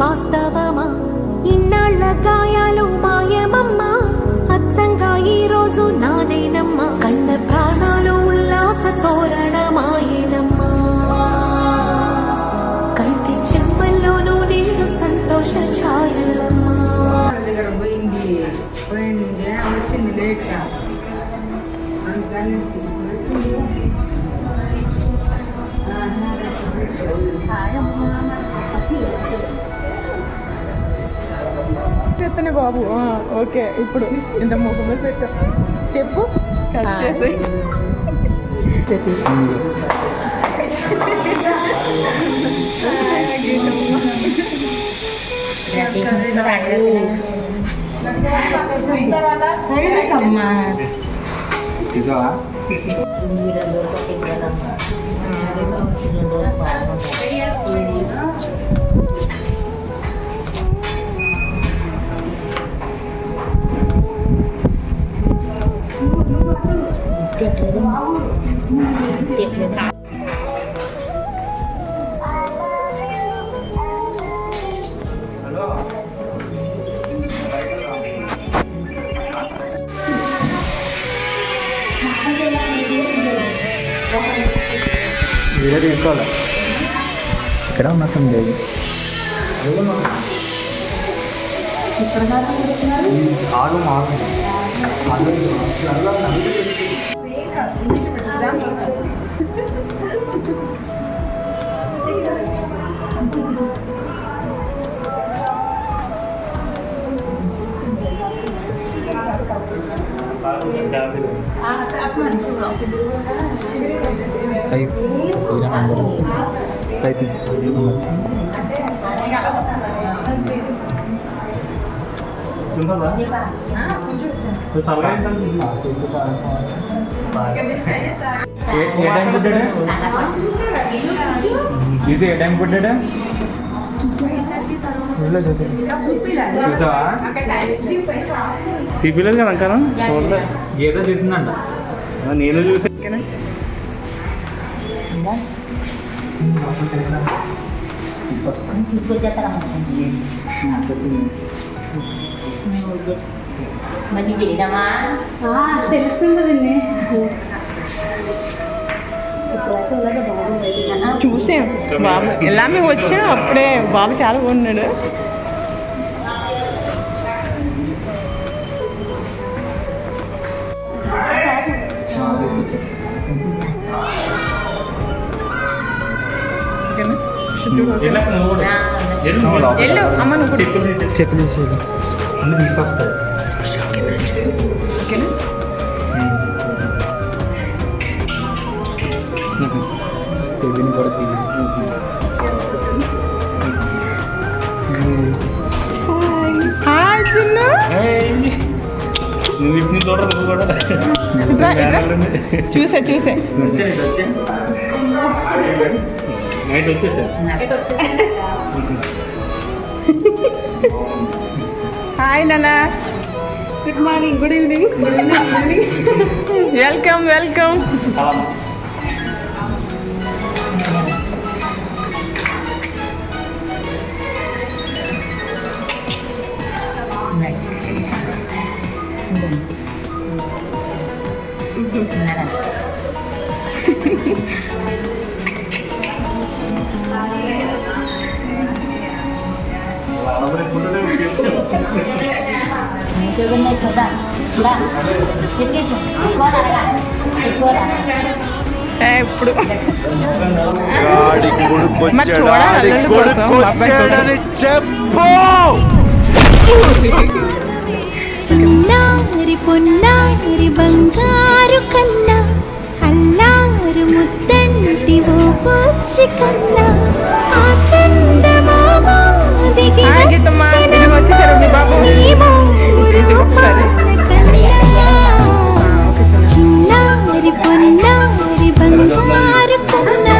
వాస్తవమా ఇన్నాళ్ళ గాయాలు మాయమమ్మా అచ్చంగా ఈ రోజు నాదేనమ్మా కన్న ప్రాణాలు ఉల్లాస తోరణమాయేనమ్మా కంటి చెమ్మల్లోనూ నేను సంతోష ఛాయలమ్మా దగ్గర పోయింది వచ్చింది లేట్గా చెత్తనే బాబు ఓకే ఇప్పుడు ఇంత ముఖమే పెట్టా చెప్పు కట్ చేసి వీడియో తీసుకోవాలి ఇక్కడ ఉన్నట్టుంది ఆగు మాకు ఇది ఏ టైం పుట్టాడా చూసావా సిపిలేదు కదా అంకా గీత చూసిందంట నేను చూసా మరి చేయదమ్మా తెలుస్తుందండి చూసాం బాబు ఎలా మేము వచ్చా అప్పుడే బాబు చాలా బాగున్నాడు ఎల్లు అమ్మ నువ్వు చెప్పులు తీసేది అన్నీ తీసుకొస్తాయి ఓకేనా తెలియని కూడా హాయ్ చిన్ను నువ్వు ఇప్పుడు చూడరు నువ్వు కూడా చూసా నైట్ వచ్చేసా హాయ్ నానా good morning good evening welcome ఇప్పుడు చిన్నారి పొన్నారి బంగారు కన్నా అల్లారు ముద్దంటి ఓ పూచి కన్నా ఆ చందమామ దిగి చిన్నారి పొన్నారి బంగారు కన్నా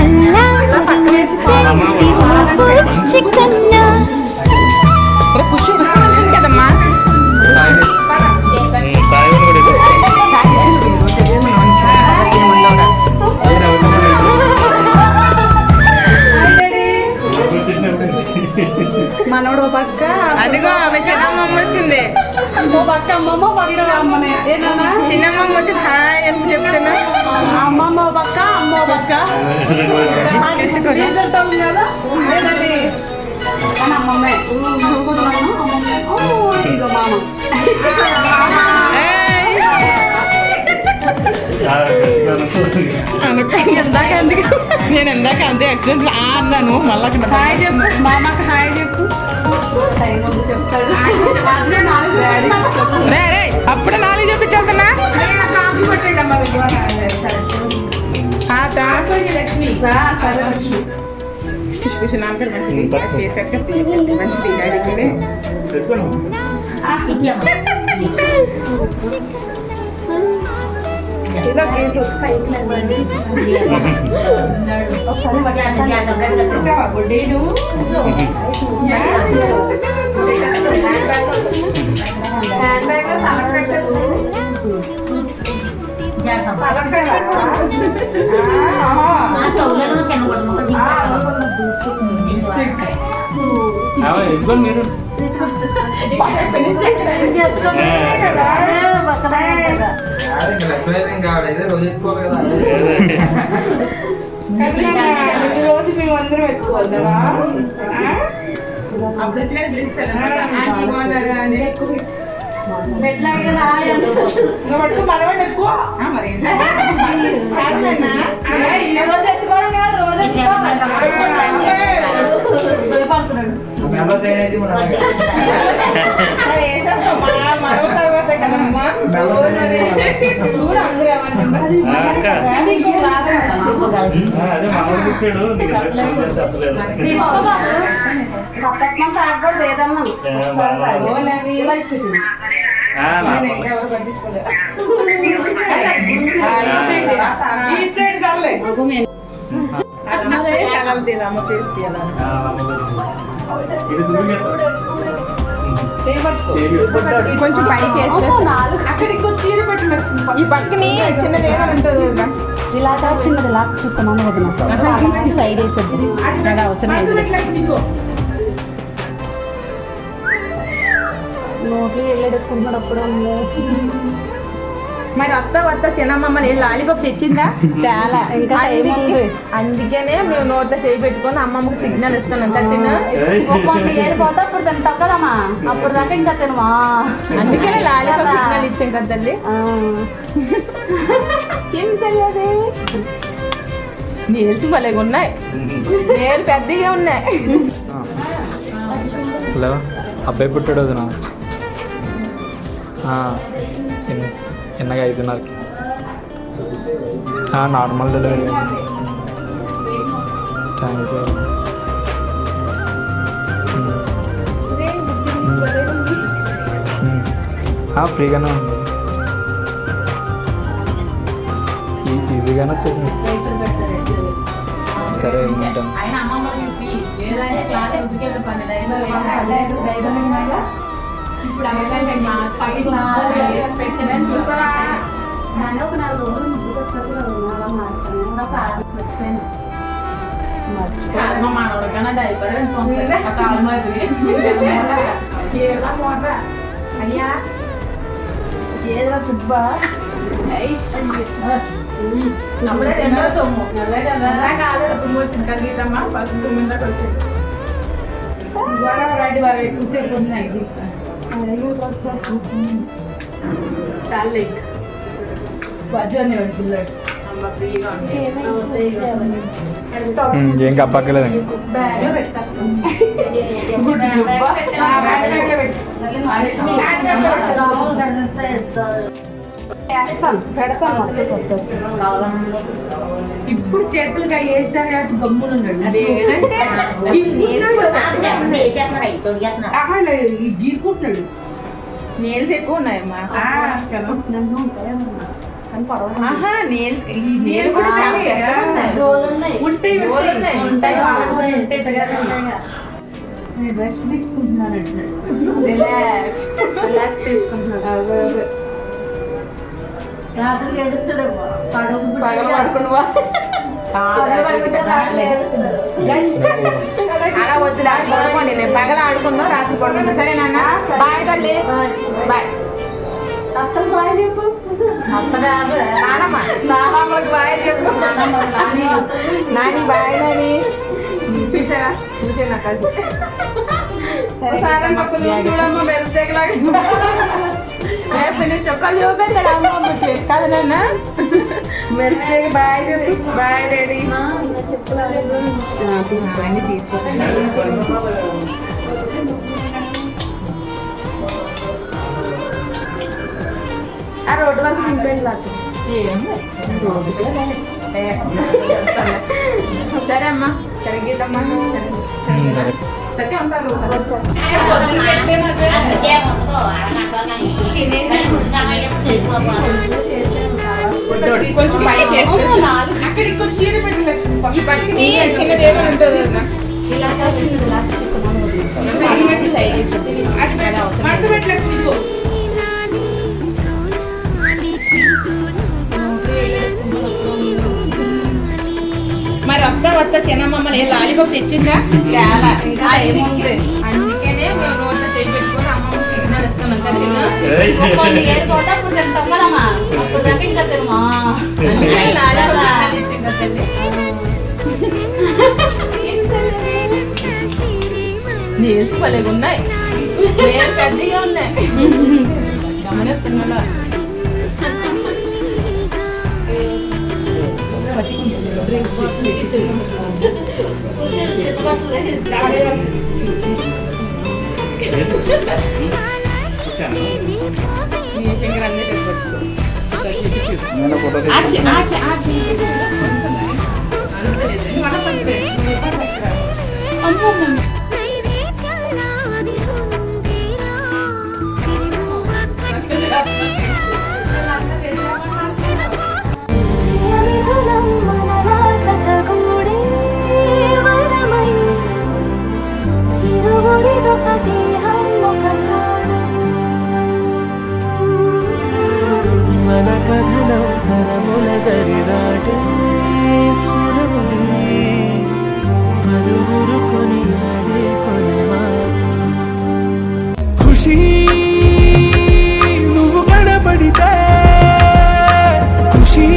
అల్లారు ముద్దంటి ఓ పూచి కన్నా కదమ్మా మనోడు పక్క అదిగో ఆమె చిన్నమ్మమ్మ వచ్చింది. ఓ పక్క అమ్మమ్మ పక్క అమ్మనే ఏనా చిన్నమ్మమ్మ వచ్చి హాయ్ అని చెప్తున్నా. అమ్మమ్మ పక్క అమ్మ పక్క ఎత్తుకుంటాం కదా ఏదండి అని అమ్మమ్మే ఇదో మామ నేను ఎందాక అంతే యాక్సిడెంట్ అన్నాను. మళ్ళీ హాయ్ చెప్పు మామకి హాయ్ చెప్పు చెప్తాడు రే రే అప్పుడే 4 చెప్పించేస్తున్నా. లక్ష్మి సరే లక్ష్మి మంచిది ఇచ్చాము మీరు లక్ష్మీ అయితే ఇంకా ఆడైతే రోజు ఎత్తుకోవాలి కదా. రోజు మేము అందరం పెట్టుకోవాలి కదా మనవాడు ఎక్కువ మెంబర్స్ అయినేసి మనం అదే మనోడు పుట్టాడు నీకు చెప్పలేదు. కొంచెం పైకి వేస్తే అక్కడికి చీర పెట్టిన ఈ పక్కని చిన్నది ఏమైనా ఉంటుంది కదా. ఇలా చిన్నది లాక్ చుట్టమని వదిన ఈ సైడ్ వేసేది చాలా అవసరం లేదు. నోట్లు వెళ్ళేసుకుంటున్నాడు అప్పుడు మరి అత్త చిన్నమ్మని లాలీపాప్ తెచ్చిందా? చాలా ఇంకా టైం ఉంది. అందుకనే మేము నోట్లో చేయి పెట్టుకొని అమ్మమ్మకి సిగ్నల్ ఇస్తానంట. ఏడిపోతే అప్పుడు దాన్ని తగ్గదమ్మా అప్పుడు దాకా ఇంకా తినమా. అందుకనే లాలీపాప్ సిగ్నల్ ఇచ్చాం కదా తల్లి. ఏం తెలియదు నీల్స్ భలేగా ఉన్నాయి. నేలు పెద్దగా ఉన్నాయి. హలో అబ్బాయి పుట్టాడు వదినా. ఎన్నగా 5:30కి నార్మల్ డెలివరీ. Thank you. ఫ్రీగానే ఉంది. ఈజీగానే వచ్చేసింది. సరే ఉంటాను. అయ్యా நம்மளே ரெண்டாவது தூங்கும். நல்லா காலையில தூங்க வச்சு கல்விட்டம்மா 10 தூங்குதான் கொடுத்து రెడీ వారు ఎక్కువసేపు ఉన్నాయి చాలే బజ్జాన్ని పిల్లడు ఏం కప్పక్కలేదండి. ఇప్పుడు చేతులకి వేస్తారు అటు గమ్ములు గీరుకుంటున్నాడు. నేల్స్ ఎక్కువ ఉన్నాయమ్మా. బ్రష్ తీసుకుంటున్నాను రాత్రి ఏడుస్తాడేమో పగల పడుకున్నావా? అలా వద్దులే పడుకోండి నేను పగల ఆడుకుందాం రాత్రి పడుకుందాం సరే నాన్న బాయ్ తల్లి బాయ్ అత్తలు బాగా చెప్పు నానమ్మ నానమ్మకి బాయ్ చెప్పు నాని బాయ్ నాని చూసారా చూసేనా కలిసి చూడమ్మ మెరుస్తేలాగా చొక్కాలు చూపెట్టాడు అమ్మమ్మకి కదా నాన్న మెరిస్తే బాయ్ చెప్పి బాయ్ డాడీ అన్ని తీసుకుంటాను ఆ రోడ్డు వరకు నింపేది నాకు సరే అమ్మా సరే గీతమ్మా సరే ఉంటారు కొంచెం పైకి అక్కడ ఇంకో చీర పెట్టి ఈ పట్టుకుని చిన్నది ఏమైనా ఉంటుంది మరి వస్తా చిన్నమ్మమ్మని లాలీపాప్ తెచ్చిందా చాలా ఇంకా ఏముంది అందుకనే మేము నోట్లో చేయి పెట్టుకొని అమ్మమ్మ సిగ్నల్ ఇస్తున్నాం నీల్స్ భలేగా ఉన్నాయి నేను పెద్దగా ఉన్నాయి గమనిస్తున్నా మన కథనం తరముల దరిదాటే స్వరమై పలువురు కొనియాడే కొనమారు ఖుషి నువ్వు కనబడితే ఖుషి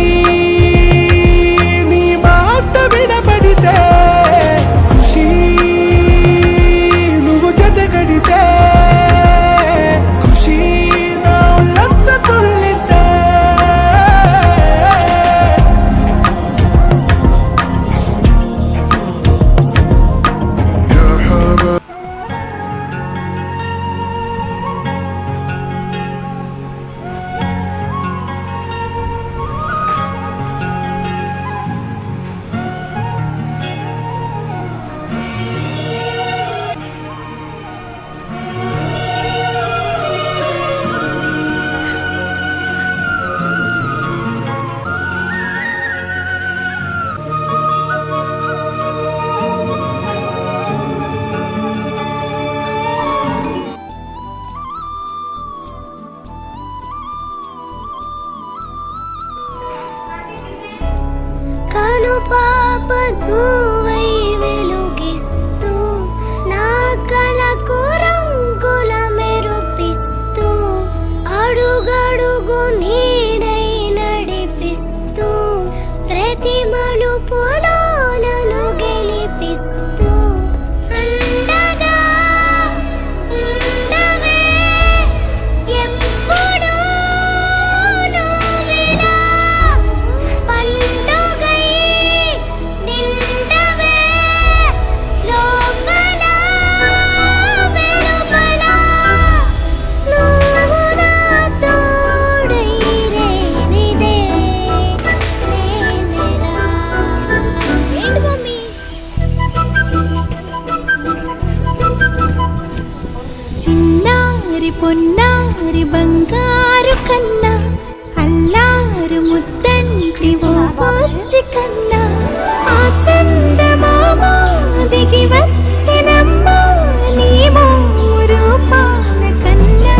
నీ మాట వినబడితే ఖుషి నువ్వు జతగడితే ఖుషి నా ఉల్లంత తుల్లితే కను పాప నువ్వై వెలుగిస్తూ నా కలకు రంగుల మెరుపిస్తూ అడుగడుగు నీడై నడిపిస్తూ ప్రతి మలుపులో నన్ను గెలిపిస్తూ అండగా ఉండవే ఎప్పుడూ నువ్విలా పండుగై నిండవే లోపల వెలుపల నువ్వు నా తోడై రేనిదే నేనేనా ఏంటి మమ్మీ చిన్నారి పొన్నారి బంగారు కన్నా అల్లారు ముద్దంటి ఓ బొచ్చి కన్నా ఆ చందమామ దిగి వచ్చినమ్మ నీ రూపాన కన్నా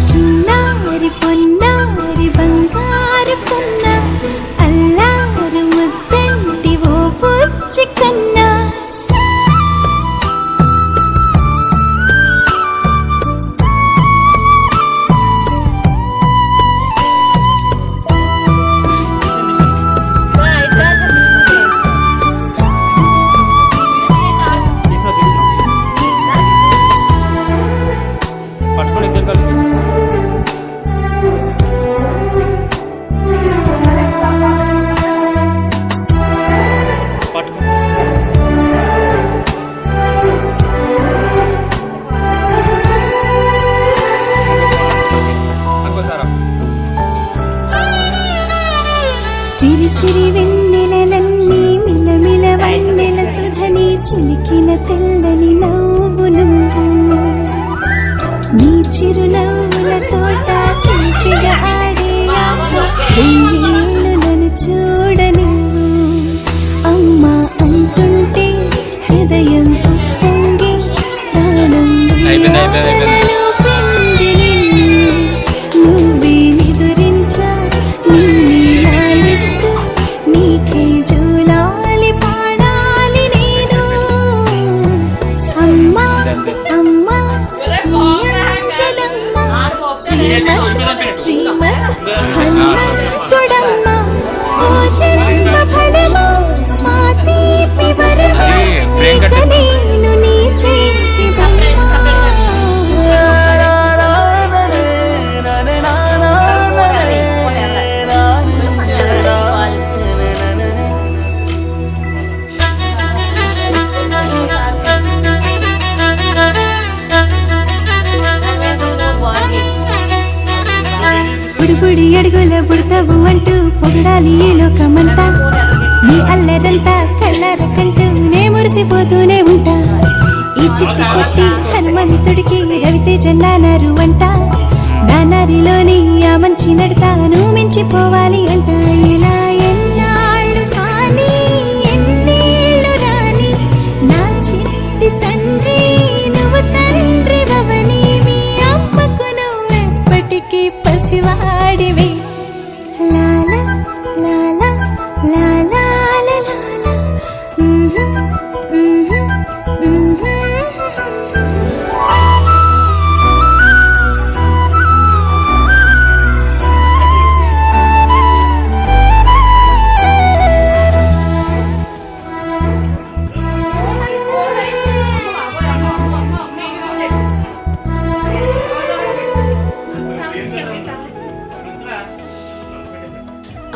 చిన్నారి పొన్నారి బంగారు కన్నా అల్లారు ముద్దంటి ఓ బొచ్చి కన్నా తొలి నవ్వు నువ్వు నీ చిరునవ్వుల తోట చిలిపిగా ఆడే నన్ను చూడ నువ్వు అమ్మా అంటుంటే హృదయం పొంగి ప్రాణం నువ్వే నిదురించా నిన్నే లాలిస్తూ నీకే జూలాలి పాడాలి నేను అమ్మా అమ్మా నీ అంజనమ్మ శ్రీమత్ హనుమంతుడమ్మ ఓ జన్మ ఫలము మా తీపి వరము ఇక నేను నీ చేతి బుడిబుడి అడుగుల బుడతావు అంటూ పొగడాలి ఈ లోకమంతా నీ అల్లరంతా కళ్ళరకంటూ నే మురిసిపోతూనే ఉంటా ఈ చిక్కు కొట్టి హనుమంతుడికి రవితేజ నానారు అంట నానారిలోని ఆ మంచి నడతాను మించిపోవాలి అంట ఇలా ఎన్నాళ్ళు కానీ ఎన్నేళ్ళు రాని నా చిట్టి తండ్రి నువ్వు తండ్రి భవని మీ అమ్మకు నువ్వెప్పటికీ పసివాడివి లాలా లాలా లాలా లాలా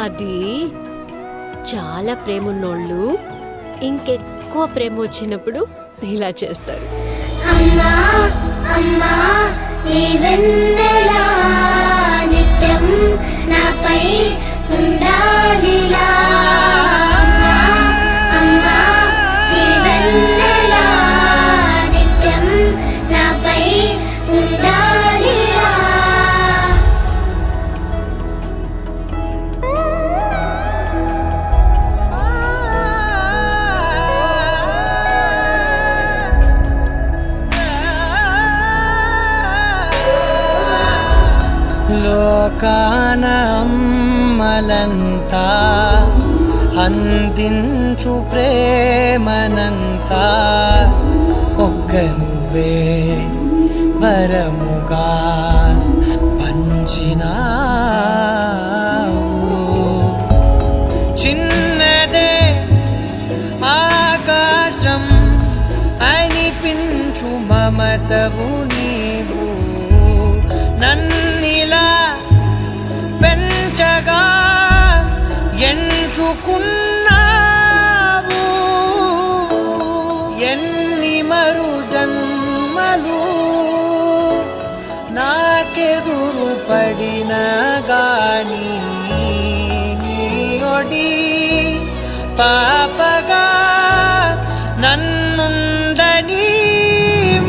అది చాలా ప్రేమ ఉన్నోళ్ళు ఇంకెక్కువ ప్రేమ వచ్చినప్పుడు ఇలా చేస్తారు. అమ్మా అమ్మా నీ వెన్నెలా నిత్యం నాపై ఉండాలిలా అమ్మా అమ్మా నీ వెన్నెలా నిత్యం నాపై ఉండాలిలా లోకాన అమ్మలంతా అందించు ప్రేమనంతా ఒక్క నువ్వే వరముగా పంచినావు. చిన్నదే ఆకాశం అనిపించు మమతవు నీవు నన్నిలా పెంచగా ఎంచుకున్నావు. ఎన్ని మరు జన్మలు నాకెదురు పడిన గాని నీయొడి పాపగా నన్నుందని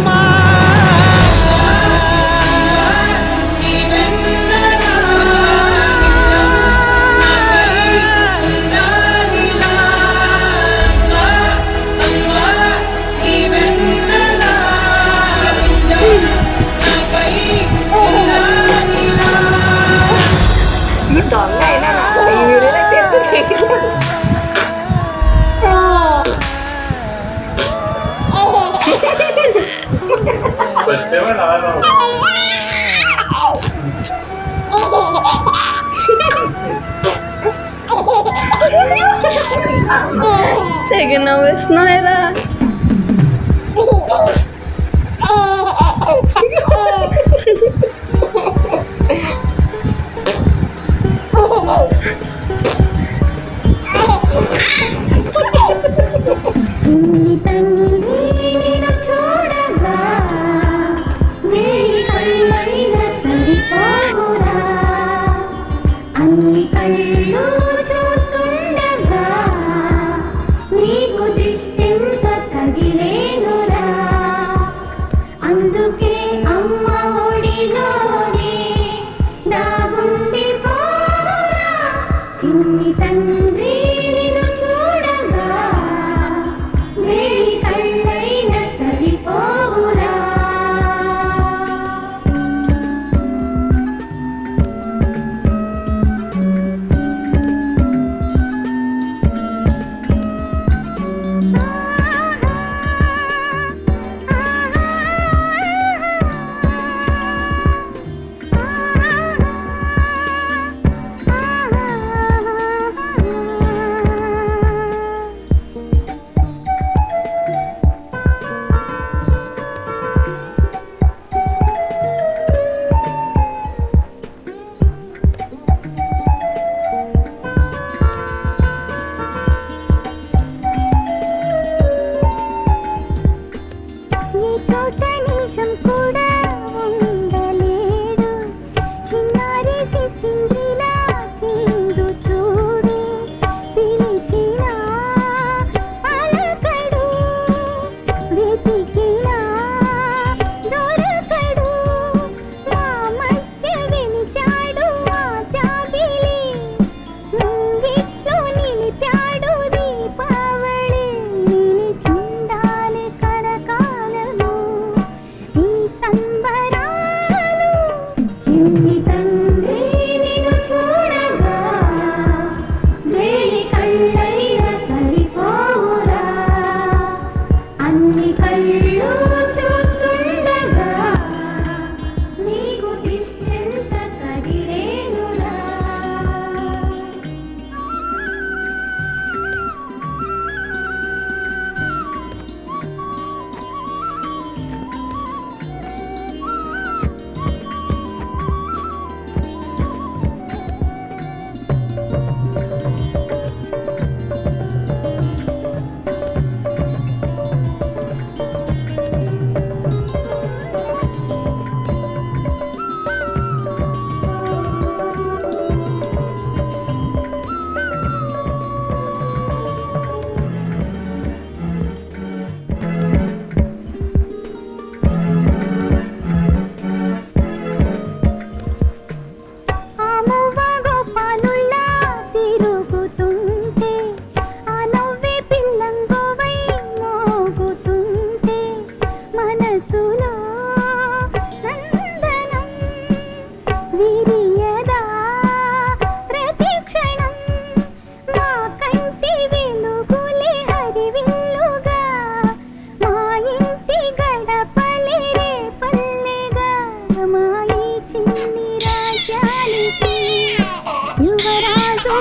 మా తెగ నవ్వేస్తున్నారా? అన్ని కళ్ళు చూస్తుండగా నీకు దిష్టంత తగిలేనురా ఈ చోట నిమిషం కూడా ఉండలేడు చిన్నారి చింద్రిలా చిందు చూడు పిలిచినా పలకడు వెతికినా దొరకడు మా మధ్య వెలిచాడు ఆ జాబిలి ముంగిట్లో నిలిచాడు దీపావళి నిలిచిందాలి కరకాలము ఈ సంబరాలు చిన్ని తండ్రి నిన్ను చూడగా వేయి కళ్ళైన సరిపోరా అన్ని కళ్ళు చూస్తుండగా నీకు దిష్టెంత కదిలేనురా ఆ మువ్వ గోపాలుల్లా తిరుగుతుంటే ఆ నవ్వే పిల్లంగోవై మోగుతుంటే మనసులో నందనం విరియదా ప్రతి క్షణం మా కంటి వెలుగులే హరివిల్లుగా మా ఇంటి గడపలే రేపల్లెగా మా ఈ చిన్ని రాజ్యానికి యువరాజు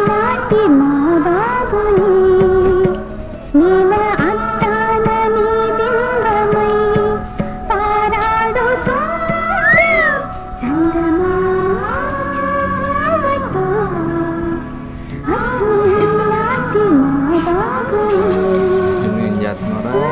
నాటి మా బాబుని నీల అద్దాలని బింబమై పారాడుతూ చందమామతో నాటి మా బాబుని ఏం చేస్తున్నారా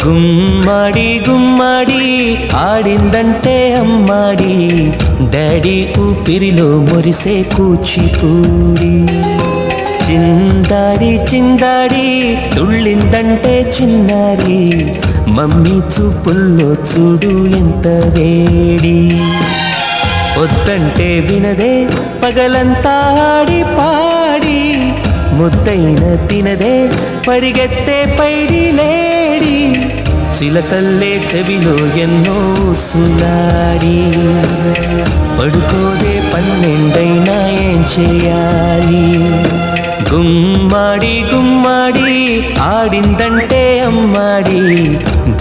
గుమ్మడి గుమ్మడి ఆడిందంటే అమ్మాడి డాడీ ఊపిరిలో మురిసే కూచిపూడి చిందాడి చిందాడి తుళ్ళిందంటే చిన్నారి మమ్మీ చూపుల్లో చూడు ఎంత వేడి వద్దంటే వినదే పగలంతా ఆడి పాడి ముద్దైన తినదే పరిగెత్తే పైడి లేడి చిలకల్లే చెవిలో ఎన్నో సులాడి పడుకోదే పన్నెండైనా ఏం చేయాలి గుమ్మాడి గుమ్మాడి ఆడిందంటే అమ్మాడి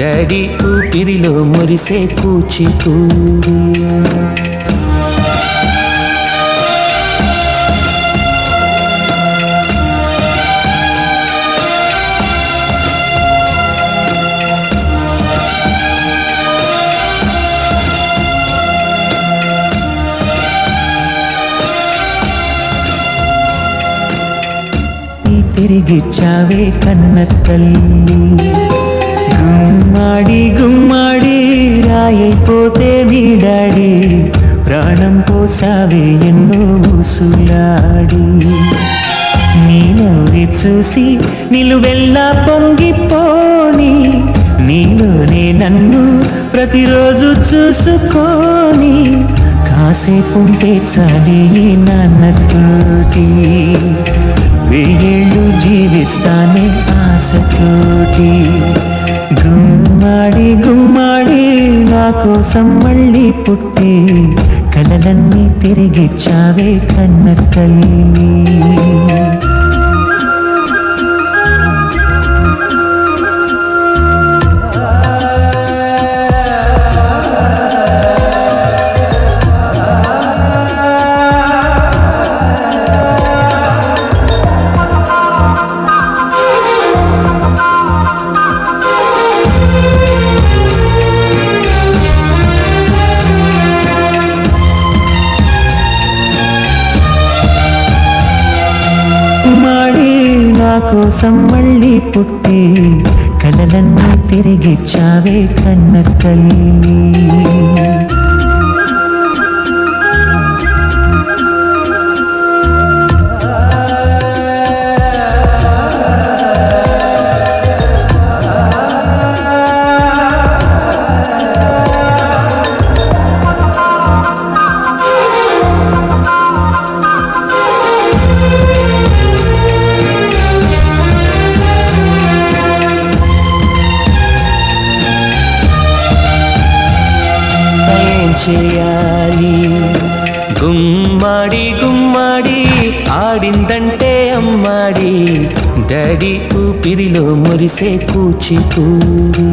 డాడీ ఊపిరిలో మురిసే కూచిపూడి తిరిగిచ్చావే కన్న తల్లి గుమ్మాడి గుమ్మాడి రాయైపోతే నీ డాడీ ప్రాణం పోసావే ఎన్నో ఊసులాడి నీ నవ్వి చూసి నిలువెల్లా పొంగిపోని నీలోనే నన్ను ప్రతిరోజు చూసుకోని కాసేపుంటే చాలే నాన్నతోటి వెయ్యేళ్ళు జీవిస్తానే ఆశతోటి గుమ్మాడి గుమ్మాడి నా కోసం మళ్ళీ పుట్టి కల కలలన్నీ తిరిగిచ్చావే కన్న తల్లి. మాడి నా కోసం మళ్ళీ పుట్టి కలలన్నీ తిరిగిచ్చావే కన్న తల్లి. చేయాలి గుమ్మాడి గుమ్మాడి ఆడిందంటే అమ్మాడి డాడీ ఊపిరిలో మురిసే కూచిపూడి.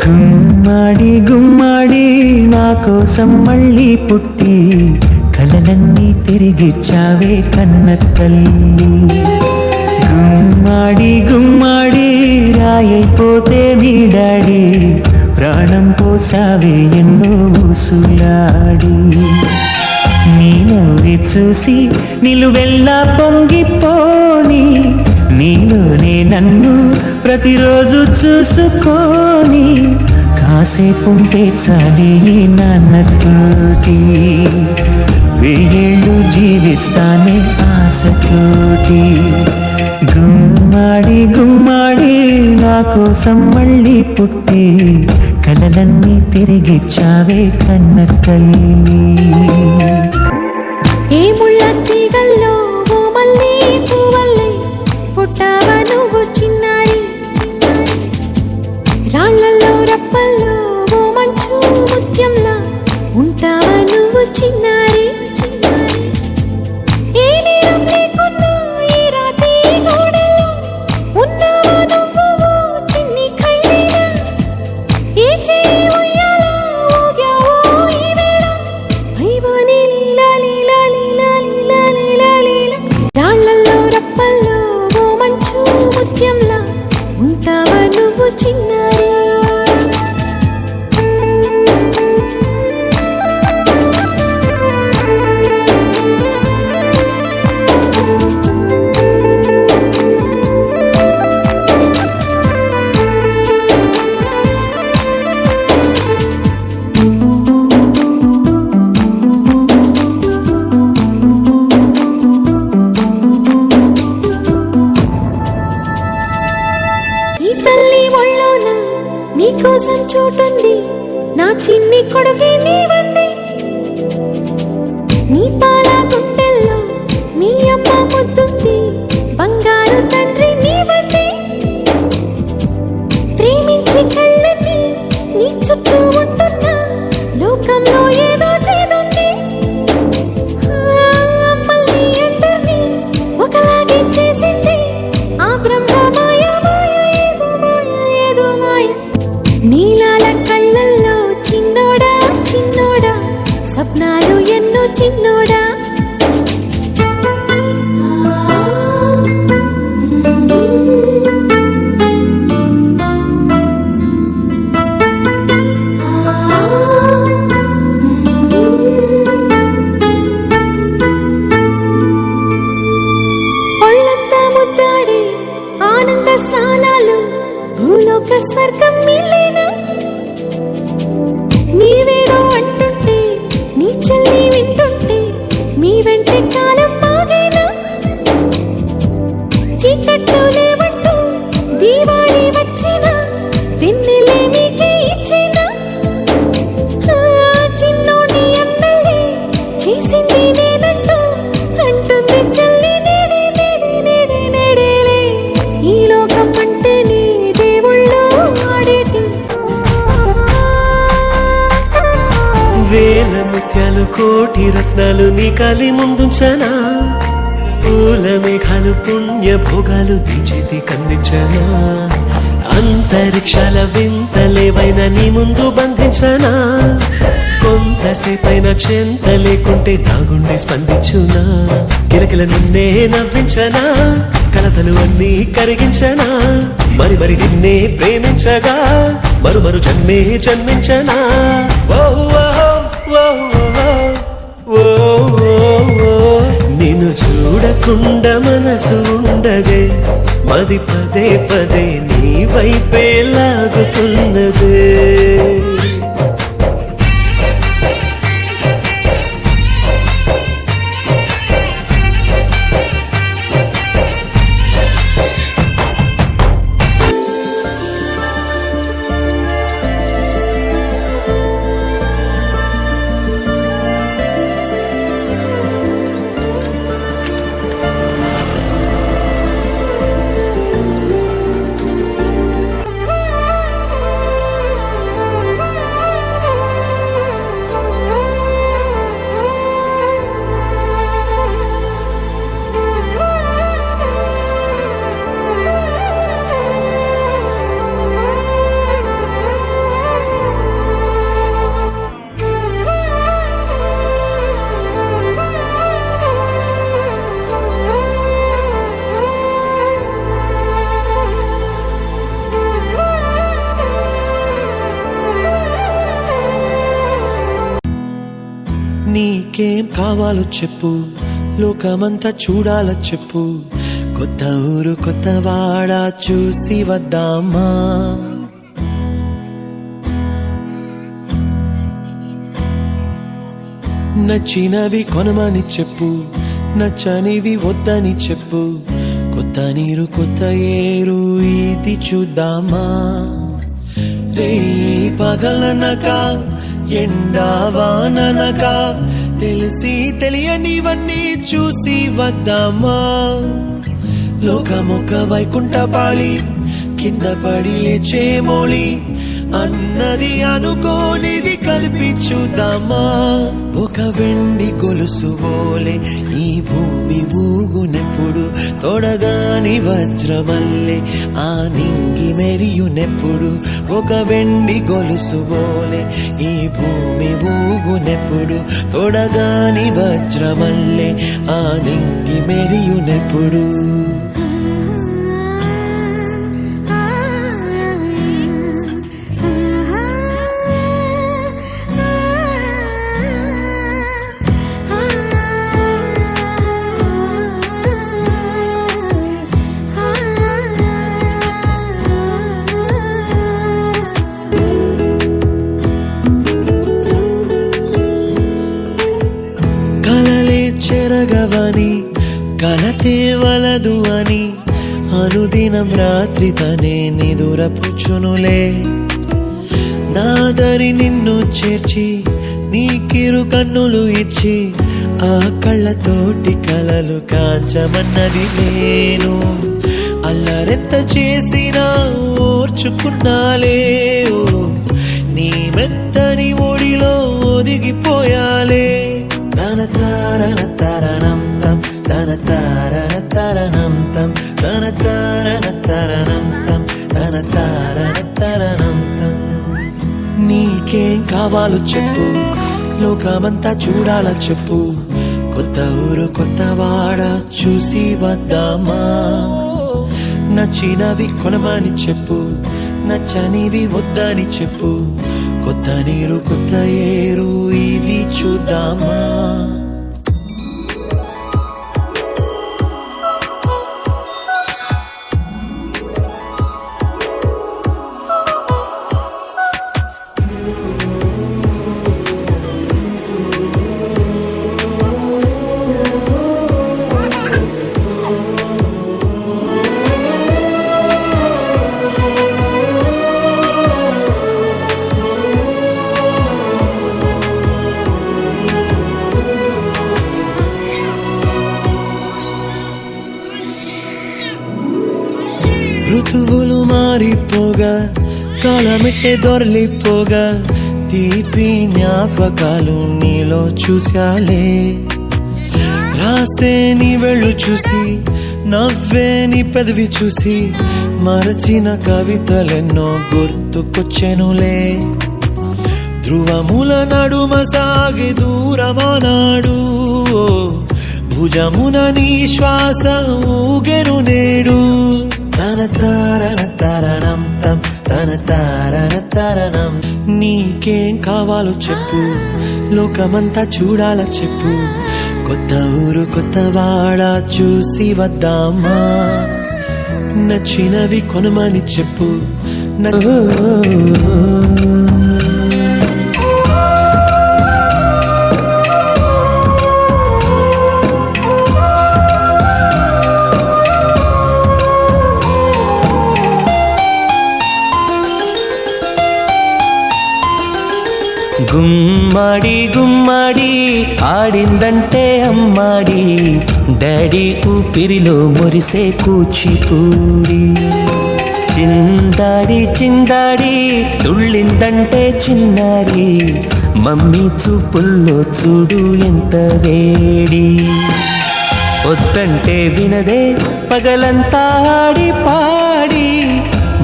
గుమ్మాడి గుమ్మాడి నా కోసం మళ్ళీ పుట్టి కలలన్నీ తిరిగిచ్చావే కన్న తల్లి. గుమ్మాడి గుమ్మాడి రాయైపోతే నీ డాడీ ప్రాణం పోసావే ఎన్నో ఊసులాడి. నీ నవ్వి చూసి నిలువెల్లా పొంగిపోని నీలోనే నన్ను ప్రతిరోజు చూసుకోని కాసేపుంటే చాలి నాన్నతోటి వెయ్యేళ్ళు జీవిస్తానే ఆశతోటి. గుమ్మాడి గుమ్మాడి నా కోసం మళ్ళీ పుట్టి కలలన్నీ తిరిగిచ్చావే కన్న తల్లి. ఏ ముళ్ళ తీగల్లో ఓ మల్లె పువ్వల్లే పుట్టావా నువ్వు చిన్నారి, రాళ్ళల్లో రప్పల్లో ఓ మంచు ముత్యంలా ఉంటావా నువ్వు చిన్నారి. ఏ నేరం లేకున్నా ఈ రాతి గోడల్లో ఉన్నావా నువ్వు ఓ చిన్ని ఖైదీలా. ఏ చేయి ఉయ్యాలో ఊగావో ఈ వేళ భైవాని లీలా లీలా లీలా లీలా లీలా లీలా. రాళ్ళల్లో రప్పల్లో ఓ మంచు ముత్యంలా ఉంటావా నువ్వు చిన్నారి. ఈ తల్లి ఒళ్ళోన నీకోసం చోటుంది, నా చిన్ని కొడుకే నీవంది. నీ పాల గుండెల్లో నీ అమ్మ ముద్దుంది, బంగారు తండ్రి నీవంది. ప్రేమించి కళ్ళని నీ చుట్టూ ఉంటున్నా లోకంలో ఏదో చేదుంది. అమ్మల్ని అందరినీ ఒకలాగే చేసింది ఆ బ్రహ్మ మాయ మాయ ఏదో మాయ ఏదో మాయ. నీలాల కళ్ళల్లో చిన్నోడా చిన్నోడా, స్వప్నాలు ఎన్నో చిన్నోడా. స్నానాలు భూలోక స్వర్గం మిలేనా నీవేదో అంటుంటే నీ చెల్లి వింటుంటే మీ వెంటే కాలం మాగేనా చీకట్లు లేవంటూ దీవాళి వచ్చినా వెన్నెలే మీకే ఇచ్చేనా చిన్నోడి ఎమ్మెల్యే చేసింది నేనంటూ అంటుంది చెల్లి నేడే నేడే నేడే నేడేలే ఈ లోకం అంటే నీ దేవుళ్ళు ఆడేటి వేల ముత్యాలు కోటి రత్నాలు నీ కాలి ముందుంచనా పూల మేఘాలు పుణ్య భోగాలు నీ చేతి కందించనా అంతరిక్షాల వింతలేవైన నీ ముందు బంధించనా కొంతసేపైన చెంత లేకుంటే నా గుండె స్పందించునా కిలకిల నిన్నే నవ్వించనా కలతలు అన్నీ కరిగించనా మరి మరి నిన్నే ప్రేమించగా మరు జన్మే జన్మించనా ఓ ఓ ఓ నిన్ను చూడకుండా మనసు ఉండదే మది పదే పదే నీ వైపే లాగుతున్నదే నీకేం కావాలో చెప్పు లోకమంతా చూడాలో చెప్పు కొత్త ఊరు కొత్త వాడ చూసి వద్దామా నచ్చినవి కొనమని చెప్పు నచ్చనివి వద్దని చెప్పు కొత్త నీరు కొత్త ఏరు ఇది చూద్దామా రే పగలనక ఎండావాననక తెలిసి తెలియనివన్నీ చూసి వద్దామా లోకమొక వైకుంఠపాళి కింద పడి లేచే మోళి అన్నది అనుకోనిది కలిపి చూద్దామా ఒక వెండి గొలుసు బోలే ఈ భూమి ఊగునెప్పుడు తొడగాని వజ్రమల్లే ఆ నింగి మెరియునెప్పుడు ఒక వెండి గొలుసు బోలే ఈ భూమి ఊగునెప్పుడు తొడగాని వజ్రమల్లే ఆ నింగి మెరియునెప్పుడు చెరగవని కలతే వలదు అని అనుదినం రాత్రి తనే నిదురపుచ్చునులే నాదరి నిన్ను చేర్చి నీ కిరు కన్నులు ఇచ్చి ఆ కళ్ళతోటి కలలు కాంచమన్నది నేను అల్లరెంత చేసినా ఓర్చుకున్నాలే నీ మెత్తని ఒడిలో ఒదిగిపోయాలే తన తారన తరణం తం తన తారన తరణం తం తన తారన తరణం తం తన తారన తరణం తం నీకేం కావాలో చెప్పు లోకమంతా చూడాల చెప్పు కొత్త ఊరు కొత్త వాడ చూసి వద్దామా నచ్చినవి కొనమని చెప్పు నచ్చనివి వద్దని చెప్పు కొత్త నీరు కొత్త ఏరు ఇది చూద్దామా ఋతువులు మారిపోగా కాలమిట్టే దొరలిపోగా తీపి జ్ఞాపకాలు నీలో చూశాలే రాసే నీ వెళ్ళు చూసి నవ్వే నీ పెదవి చూసి మరచిన కవితలెన్నో గుర్తుకొచ్చెనులే ధ్రువముల నడుమ సాగి దూరమానాడు భుజమున నీ శ్వాస ఊగెను నేడు తన తారన తరణం తం తన తారన తరణం నీకేం కావాలో చెప్పు లోకమంతా చూడాల చెప్పు కొత్త ఊరు కొత్త వాడ చూసి వద్దామా నచ్చినవి కొనమని చెప్పు గుమ్మడి గుమ్మడి ఆడిందంటే అమ్మాడి డాడీ ఊపిరిలో మురిసే కూచిపూడి చిందాడి చిందాడి తుళ్ళిందంటే చిన్నారి మమ్మీ చూపుల్లో చూడు ఎంత వేడి వద్దంటే వినదే పగలంతా ఆడి పాడి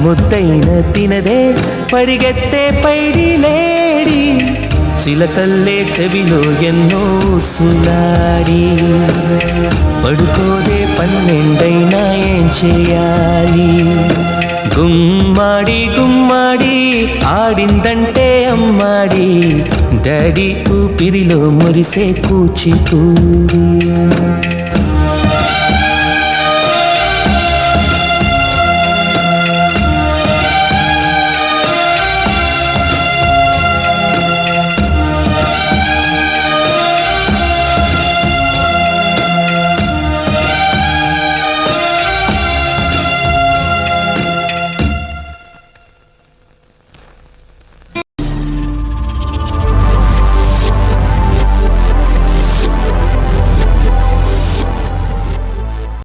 ముద్దైన తినదే పరిగెత్తే పైడి లేడి చిలకల్లే చెవిలో ఎన్నో సులాడి పడుకోదే 12 ఏం చేయాలి గుమ్మాడి గుమ్మాడి ఆడిందంటే అమ్మాడి డాడీ ఊపిరిలో మురిసే కూచిపూడి